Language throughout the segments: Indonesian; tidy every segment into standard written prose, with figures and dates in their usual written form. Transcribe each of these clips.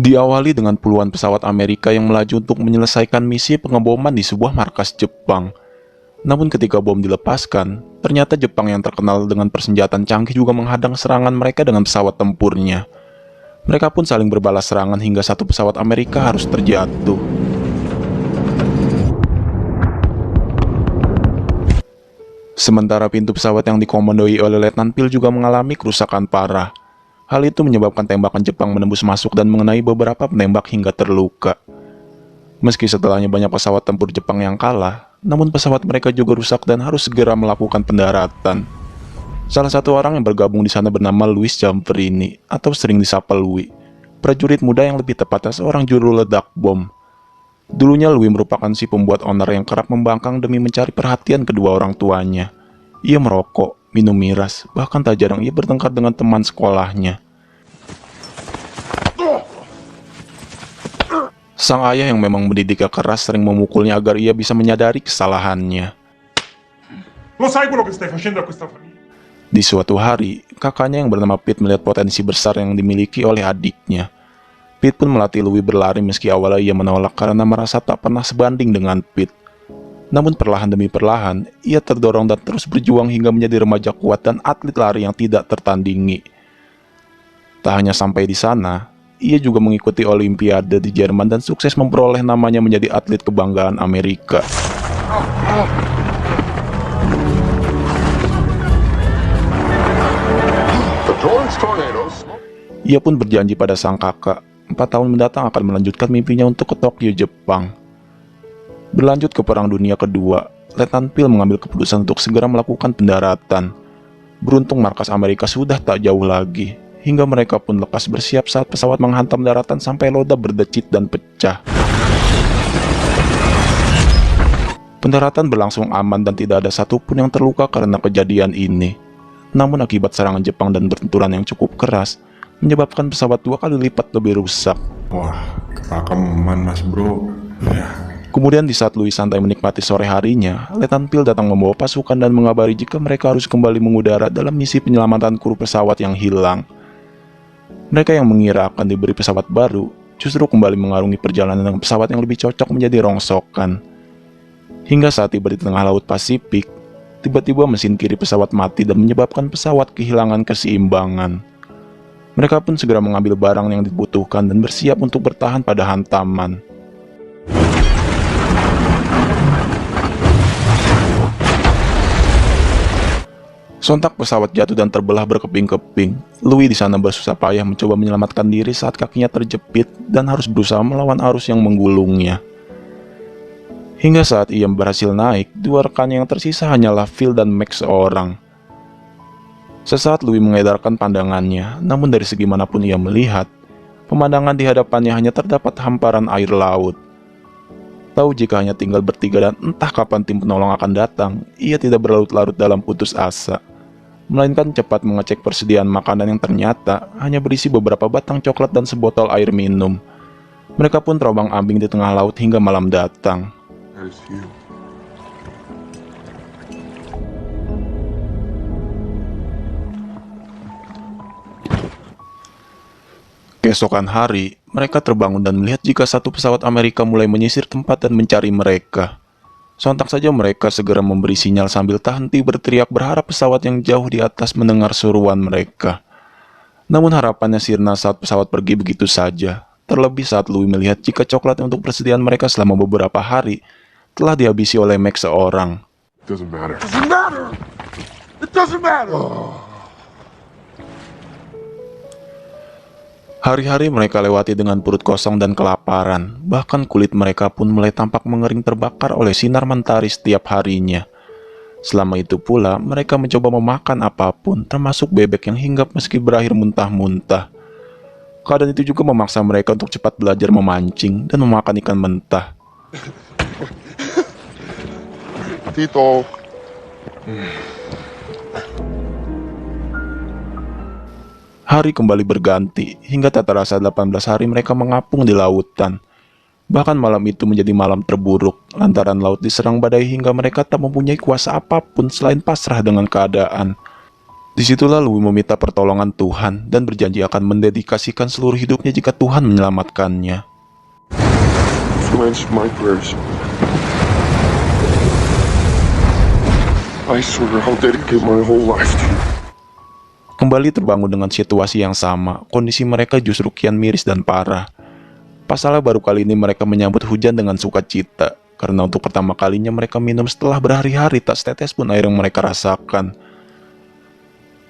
Diawali dengan puluhan pesawat Amerika yang melaju untuk menyelesaikan misi pengeboman di sebuah markas Jepang. Namun ketika bom dilepaskan, ternyata Jepang yang terkenal dengan persenjataan canggih juga menghadang serangan mereka dengan pesawat tempurnya. Mereka pun saling berbalas serangan hingga satu pesawat Amerika harus terjatuh. Sementara pintu pesawat yang dikomandoi oleh Letnan Pil juga mengalami kerusakan parah. Hal itu menyebabkan tembakan Jepang menembus masuk dan mengenai beberapa penembak hingga terluka. Meski setelahnya banyak pesawat tempur Jepang yang kalah, namun pesawat mereka juga rusak dan harus segera melakukan pendaratan. Salah satu orang yang bergabung di sana bernama Louis Zamperini, atau sering disapa Louis, prajurit muda yang lebih tepatnya seorang juru ledak bom. Dulunya Louis merupakan si pembuat onar yang kerap membangkang demi mencari perhatian kedua orang tuanya. Ia merokok, minum miras, bahkan tak jarang ia bertengkar dengan teman sekolahnya. Sang ayah yang memang mendidiknya keras sering memukulnya agar ia bisa menyadari kesalahannya. Lo sai quello che stai facendo a questa famiglia? Di suatu hari, kakaknya yang bernama Pete melihat potensi besar yang dimiliki oleh adiknya. Pete pun melatih Louis berlari meski awalnya ia menolak karena merasa tak pernah sebanding dengan Pete. Namun perlahan demi perlahan, ia terdorong dan terus berjuang hingga menjadi remaja kuat dan atlet lari yang tidak tertandingi. Tak hanya sampai di sana, ia juga mengikuti Olimpiade di Jerman dan sukses memperoleh namanya menjadi atlet kebanggaan Amerika. Ia pun berjanji pada sang kakak, 4 tahun mendatang akan melanjutkan mimpinya untuk ke Tokyo, Jepang. Berlanjut ke Perang Dunia Kedua, Letnan Pil mengambil keputusan untuk segera melakukan pendaratan. Beruntung markas Amerika sudah tak jauh lagi, hingga mereka pun lekas bersiap saat pesawat menghantam daratan sampai roda berdecit dan pecah. Pendaratan berlangsung aman dan tidak ada satupun yang terluka karena kejadian ini. Namun akibat serangan Jepang dan benturan yang cukup keras, menyebabkan pesawat 2 kali lipat lebih rusak. Wah, kepakeman mas bro. Kemudian di saat Louis santai menikmati sore harinya, Letnan Pil datang membawa pasukan dan mengabari jika mereka harus kembali mengudara dalam misi penyelamatan kru pesawat yang hilang. Mereka yang mengira akan diberi pesawat baru, justru kembali mengarungi perjalanan dengan pesawat yang lebih cocok menjadi rongsokan. Hingga saat tiba di tengah Laut Pasifik, tiba-tiba mesin kiri pesawat mati dan menyebabkan pesawat kehilangan keseimbangan. Mereka pun segera mengambil barang yang dibutuhkan dan bersiap untuk bertahan pada hantaman. Sontak pesawat jatuh dan terbelah berkeping-keping. Louis di sana bersusah payah mencoba menyelamatkan diri saat kakinya terjepit dan harus berusaha melawan arus yang menggulungnya. Hingga saat ia berhasil naik, 2 rekannya yang tersisa hanyalah Phil dan Max seorang. Sesaat Louis mengedarkan pandangannya, namun dari segi manapun ia melihat, pemandangan di hadapannya hanya terdapat hamparan air laut. Tahu jika hanya tinggal bertiga dan entah kapan tim penolong akan datang, ia tidak berlarut-larut dalam putus asa, melainkan cepat mengecek persediaan makanan yang ternyata hanya berisi beberapa batang coklat dan sebotol air minum. Mereka pun terombang-ambing di tengah laut hingga malam datang. Keesokan hari, mereka terbangun dan melihat jika satu pesawat Amerika mulai menyisir tempat dan mencari mereka. Sontak saja mereka segera memberi sinyal sambil tak henti berteriak berharap pesawat yang jauh di atas mendengar seruan mereka. Namun harapannya sirna saat pesawat pergi begitu saja, terlebih saat Louis melihat jika coklat untuk persediaan mereka selama beberapa hari telah dihabisi oleh Max seorang. Hari-hari mereka lewati dengan perut kosong dan kelaparan, bahkan kulit mereka pun mulai tampak mengering terbakar oleh sinar mentari setiap harinya. Selama itu pula, mereka mencoba memakan apapun, termasuk bebek yang hinggap meski berakhir muntah-muntah. Keadaan itu juga memaksa mereka untuk cepat belajar memancing dan memakan ikan mentah. Tito. Hari kembali berganti, hingga tak terasa 18 hari mereka mengapung di lautan. Bahkan malam itu menjadi malam terburuk, lantaran laut diserang badai hingga mereka tak mempunyai kuasa apapun selain pasrah dengan keadaan. Disitulah Louis meminta pertolongan Tuhan dan berjanji akan mendedikasikan seluruh hidupnya jika Tuhan menyelamatkannya. You answered my prayers. I swear I'll dedicate my whole life to you. Kembali terbangun dengan situasi yang sama, kondisi mereka justru kian miris dan parah. Pasalnya baru kali ini mereka menyambut hujan dengan sukacita, karena untuk pertama kalinya mereka minum setelah berhari-hari tak setetes pun air yang mereka rasakan.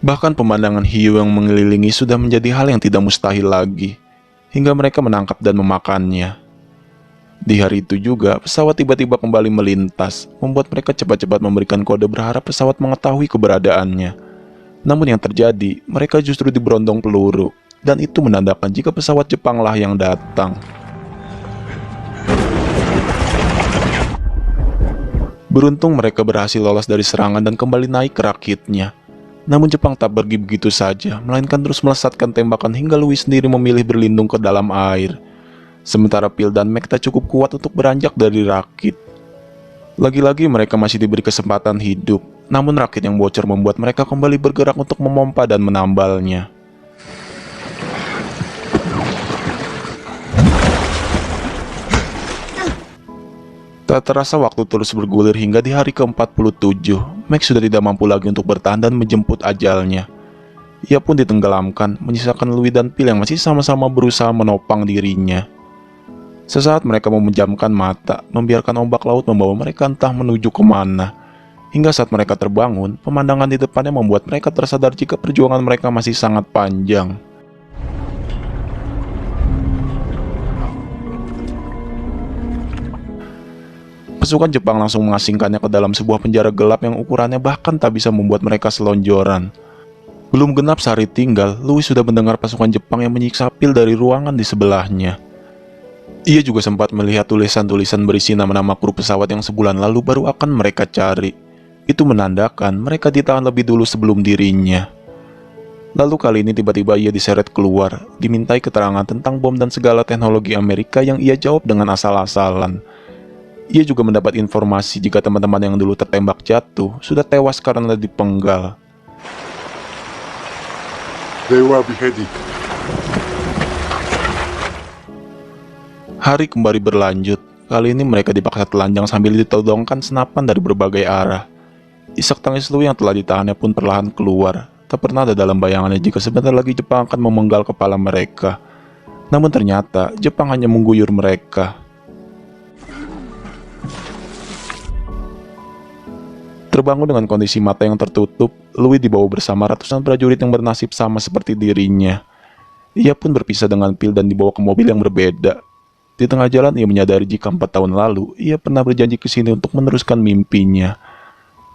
Bahkan pemandangan hiu yang mengelilingi sudah menjadi hal yang tidak mustahil lagi, hingga mereka menangkap dan memakannya. Di hari itu juga, pesawat tiba-tiba kembali melintas, membuat mereka cepat-cepat memberikan kode berharap pesawat mengetahui keberadaannya. Namun yang terjadi, mereka justru diberondong peluru, dan itu menandakan jika pesawat Jepanglah yang datang. Beruntung mereka berhasil lolos dari serangan dan kembali naik ke rakitnya. Namun Jepang tak pergi begitu saja, melainkan terus melesatkan tembakan hingga Louis sendiri memilih berlindung ke dalam air. Sementara Phil dan Mac tak cukup kuat untuk beranjak dari rakit. Lagi-lagi mereka masih diberi kesempatan hidup, namun rakit yang bocor membuat mereka kembali bergerak untuk memompa dan menambalnya. Tak terasa waktu terus bergulir hingga di hari ke-47, Mac sudah tidak mampu lagi untuk bertahan dan menjemput ajalnya. Ia pun ditenggelamkan, menyisakan Louis dan Phil yang masih sama-sama berusaha menopang dirinya. Sesaat mereka memejamkan mata, membiarkan ombak laut membawa mereka entah menuju kemana. Hingga saat mereka terbangun, pemandangan di depannya membuat mereka tersadar jika perjuangan mereka masih sangat panjang. Pasukan Jepang langsung mengasingkannya ke dalam sebuah penjara gelap yang ukurannya bahkan tak bisa membuat mereka selonjoran. Belum genap sehari tinggal, Louis sudah mendengar pasukan Jepang yang menyiksa Phil dari ruangan di sebelahnya. Ia juga sempat melihat tulisan-tulisan berisi nama-nama kru pesawat yang sebulan lalu baru akan mereka cari. Itu menandakan mereka ditahan lebih dulu sebelum dirinya. Lalu kali ini tiba-tiba ia diseret keluar, dimintai keterangan tentang bom dan segala teknologi Amerika yang ia jawab dengan asal-asalan. Ia juga mendapat informasi jika teman-teman yang dulu tertembak jatuh sudah tewas karena dipenggal. They were beheaded. Hari kembali berlanjut. Kali ini mereka dipaksa telanjang sambil ditodongkan senapan dari berbagai arah. Isak tangis Louis yang telah ditahannya pun perlahan keluar. Tak pernah ada dalam bayangannya jika sebentar lagi Jepang akan memenggal kepala mereka. Namun ternyata Jepang hanya mengguyur mereka. Terbangun dengan kondisi mata yang tertutup, Louis dibawa bersama ratusan prajurit yang bernasib sama seperti dirinya. Ia pun berpisah dengan Phil dan dibawa ke mobil yang berbeda. Di tengah jalan ia menyadari jika 4 tahun lalu ia pernah berjanji ke sini untuk meneruskan mimpinya.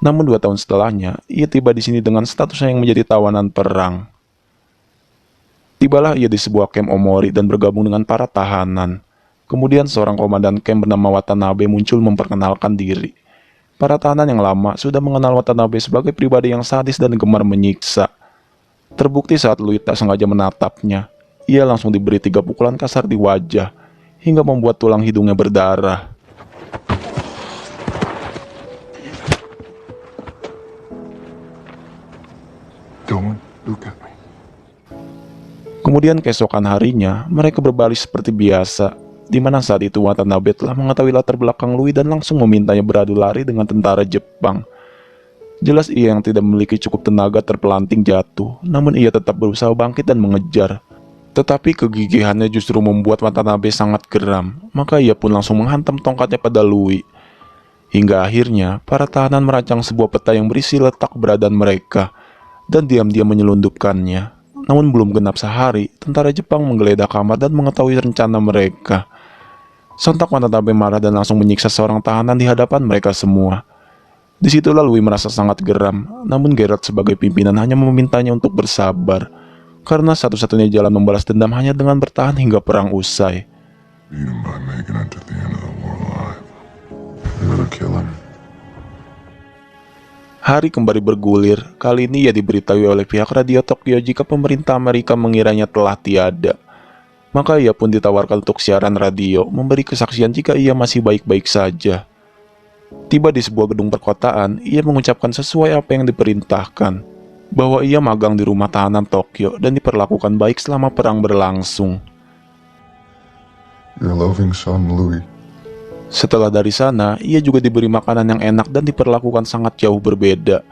Namun 2 tahun setelahnya, ia tiba di sini dengan statusnya yang menjadi tawanan perang. Tibalah ia di sebuah kamp Omori dan bergabung dengan para tahanan. Kemudian seorang komandan kamp bernama Watanabe muncul memperkenalkan diri. Para tahanan yang lama sudah mengenal Watanabe sebagai pribadi yang sadis dan gemar menyiksa. Terbukti saat Louis tak sengaja menatapnya, ia langsung diberi 3 pukulan kasar di wajah, hingga membuat tulang hidungnya berdarah. Don't look at me. Kemudian keesokan harinya, mereka berbaris seperti biasa, di mana saat itu Watanabe telah mengetahui latar belakang Louis dan langsung memintanya beradu lari dengan tentara Jepang. Jelas ia yang tidak memiliki cukup tenaga terpelanting jatuh, namun ia tetap berusaha bangkit dan mengejar. Tetapi kegigihannya justru membuat Watanabe sangat geram, maka ia pun langsung menghantam tongkatnya pada Louis. Hingga akhirnya, para tahanan merancang sebuah peta yang berisi letak keberadaan mereka, dan diam-diam menyelundupkannya. Namun belum genap sehari, tentara Jepang menggeledah kamar dan mengetahui rencana mereka. Sontak Watanabe marah dan langsung menyiksa seorang tahanan di hadapan mereka semua. Disitulah Louis merasa sangat geram, namun Gerard sebagai pimpinan hanya memintanya untuk bersabar, karena satu-satunya jalan membalas dendam hanya dengan bertahan hingga perang usai. Beat him by making it to the end of the war alive. You gotta kill him. Hari kembali bergulir, kali ini ia diberitahui oleh pihak radio Tokyo jika pemerintah Amerika mengiranya telah tiada. Maka ia pun ditawarkan untuk siaran radio, memberi kesaksian jika ia masih baik-baik saja. Tiba di sebuah gedung perkotaan, ia mengucapkan sesuai apa yang diperintahkan. bahwa ia magang di rumah tahanan Tokyo dan diperlakukan baik selama perang berlangsung. Your loving son, Louis. Setelah dari sana, ia juga diberi makanan yang enak dan diperlakukan sangat jauh berbeda.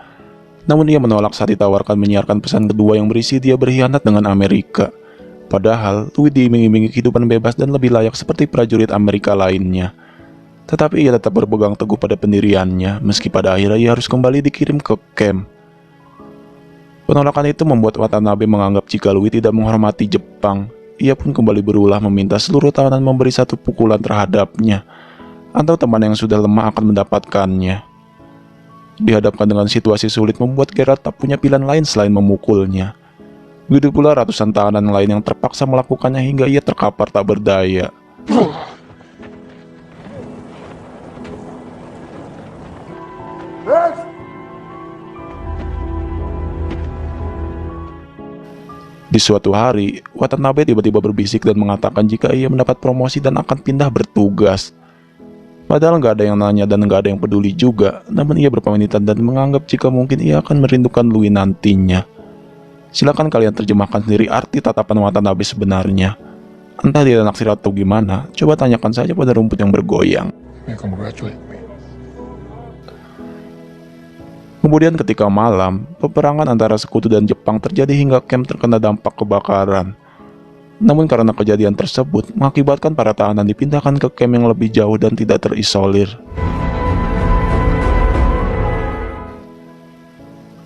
Namun ia menolak saat ditawarkan menyiarkan pesan kedua yang berisi dia berkhianat dengan Amerika. Padahal, Louis diiming-imingi kehidupan bebas dan lebih layak seperti prajurit Amerika lainnya. Tetapi ia tetap berpegang teguh pada pendiriannya, meski pada akhirnya ia harus kembali dikirim ke camp. Penolakan itu membuat Watanabe menganggap jika Louis tidak menghormati Jepang. Ia pun kembali berulah meminta seluruh tahanan memberi satu pukulan terhadapnya, atau teman yang sudah lemah akan mendapatkannya. Dihadapkan dengan situasi sulit membuat Geralt tak punya pilihan lain selain memukulnya. Begitu pula ratusan tahanan lain yang terpaksa melakukannya hingga ia terkapar tak berdaya. Di suatu hari, Watanabe tiba-tiba berbisik dan mengatakan jika ia mendapat promosi dan akan pindah bertugas. Padahal nggak ada yang nanya dan nggak ada yang peduli juga, namun ia berpamitan dan menganggap jika mungkin ia akan merindukan Louis nantinya. Silakan kalian terjemahkan sendiri arti tatapan Watanabe sebenarnya. Entah dia naksir atau gimana, coba tanyakan saja pada rumput yang bergoyang. Kemudian ketika malam, peperangan antara sekutu dan Jepang terjadi hingga camp terkena dampak kebakaran. Namun karena kejadian tersebut, mengakibatkan para tahanan dipindahkan ke camp yang lebih jauh dan tidak terisolir.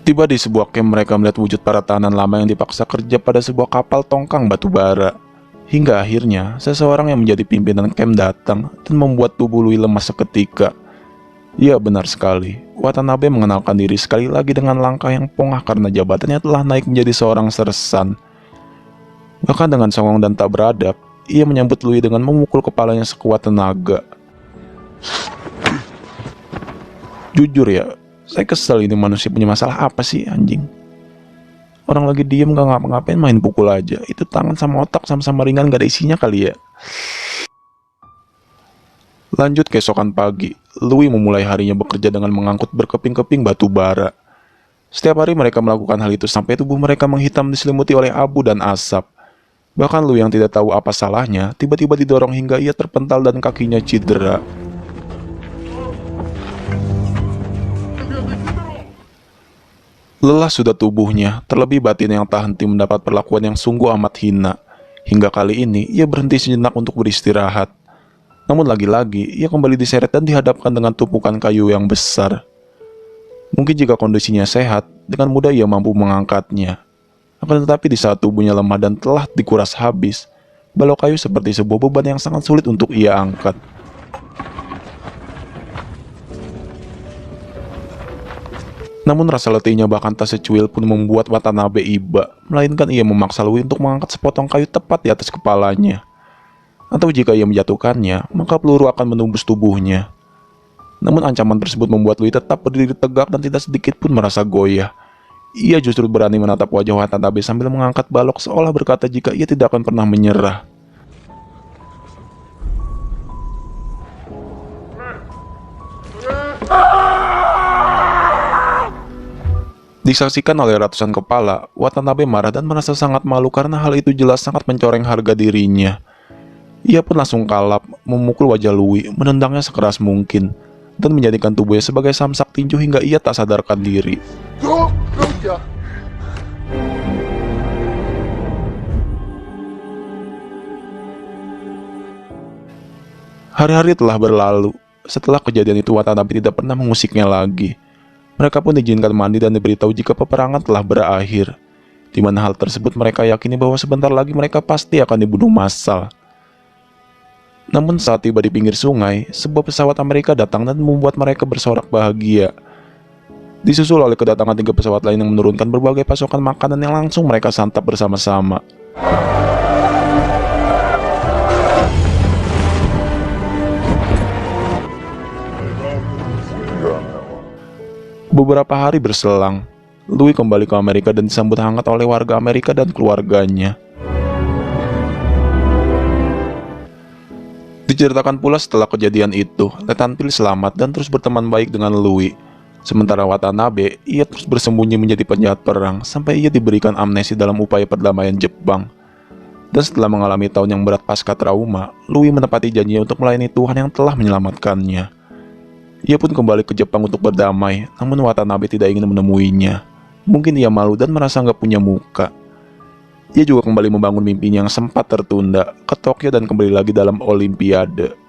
Tiba di sebuah camp, mereka melihat wujud para tahanan lama yang dipaksa kerja pada sebuah kapal tongkang batu bara. Hingga akhirnya, seseorang yang menjadi pimpinan camp datang dan membuat tubuh Louis lemas seketika. Ya, benar sekali. Watanabe mengenalkan diri sekali lagi dengan langkah yang pongah karena jabatannya telah naik menjadi seorang sersan. Bahkan dengan songong dan tak beradab, ia menyambut Louis dengan memukul kepalanya sekuat tenaga. Jujur ya, saya kesel, ini manusia punya masalah apa sih anjing? Orang lagi diem gak ngapa-ngapain main pukul aja. Itu tangan sama otak sama-sama ringan gak ada isinya kali ya. Lanjut keesokan pagi, Louis memulai harinya bekerja dengan mengangkut berkeping-keping batu bara. Setiap hari mereka melakukan hal itu sampai tubuh mereka menghitam diselimuti oleh abu dan asap. Bahkan Louis yang tidak tahu apa salahnya, tiba-tiba didorong hingga ia terpental dan kakinya cedera. Lelah sudah tubuhnya, terlebih batin yang tak henti mendapat perlakuan yang sungguh amat hina. Hingga kali ini, ia berhenti sejenak untuk beristirahat. Namun lagi-lagi, ia kembali diseret dan dihadapkan dengan tumpukan kayu yang besar. Mungkin jika kondisinya sehat, dengan mudah ia mampu mengangkatnya. Akan tetapi di saat tubuhnya lemah dan telah dikuras habis, balok kayu seperti sebuah beban yang sangat sulit untuk ia angkat. Namun rasa letihnya bahkan tak secuil pun membuat Watanabe iba, melainkan ia memaksa Louis untuk mengangkat sepotong kayu tepat di atas kepalanya. Atau jika ia menjatuhkannya, maka peluru akan menembus tubuhnya. Namun ancaman tersebut membuat Louis tetap berdiri tegak dan tidak sedikit pun merasa goyah. Ia justru berani menatap wajah Watanabe sambil mengangkat balok seolah berkata jika ia tidak akan pernah menyerah. Disaksikan oleh ratusan kepala, Watanabe marah dan merasa sangat malu karena hal itu jelas sangat mencoreng harga dirinya. Ia pun langsung kalap, memukul wajah Louis, menendangnya sekeras mungkin, dan menjadikan tubuhnya sebagai samsak tinju hingga ia tak sadarkan diri. Hari-hari telah berlalu. Setelah kejadian itu, Watanabe tidak pernah mengusiknya lagi. Mereka pun diizinkan mandi dan diberitahu jika peperangan telah berakhir. Di mana hal tersebut mereka yakini bahwa sebentar lagi mereka pasti akan dibunuh massal. Namun saat tiba di pinggir sungai, sebuah pesawat Amerika datang dan membuat mereka bersorak bahagia. Disusul oleh kedatangan 3 pesawat lain yang menurunkan berbagai pasokan makanan yang langsung mereka santap bersama-sama. Beberapa hari berselang, Louis kembali ke Amerika dan disambut hangat oleh warga Amerika dan keluarganya. Diceritakan pula setelah kejadian itu, Letnan Pil selamat dan terus berteman baik dengan Louis. Sementara Watanabe, ia terus bersembunyi menjadi penjahat perang sampai ia diberikan amnesti dalam upaya perdamaian Jepang. Dan setelah mengalami tahun yang berat pasca trauma, Louis menepati janjinya untuk melayani Tuhan yang telah menyelamatkannya. Ia pun kembali ke Jepang untuk berdamai, namun Watanabe tidak ingin menemuinya. Mungkin ia malu dan merasa nggak punya muka. Ia juga kembali membangun mimpinya yang sempat tertunda ke Tokyo dan kembali lagi dalam Olimpiade.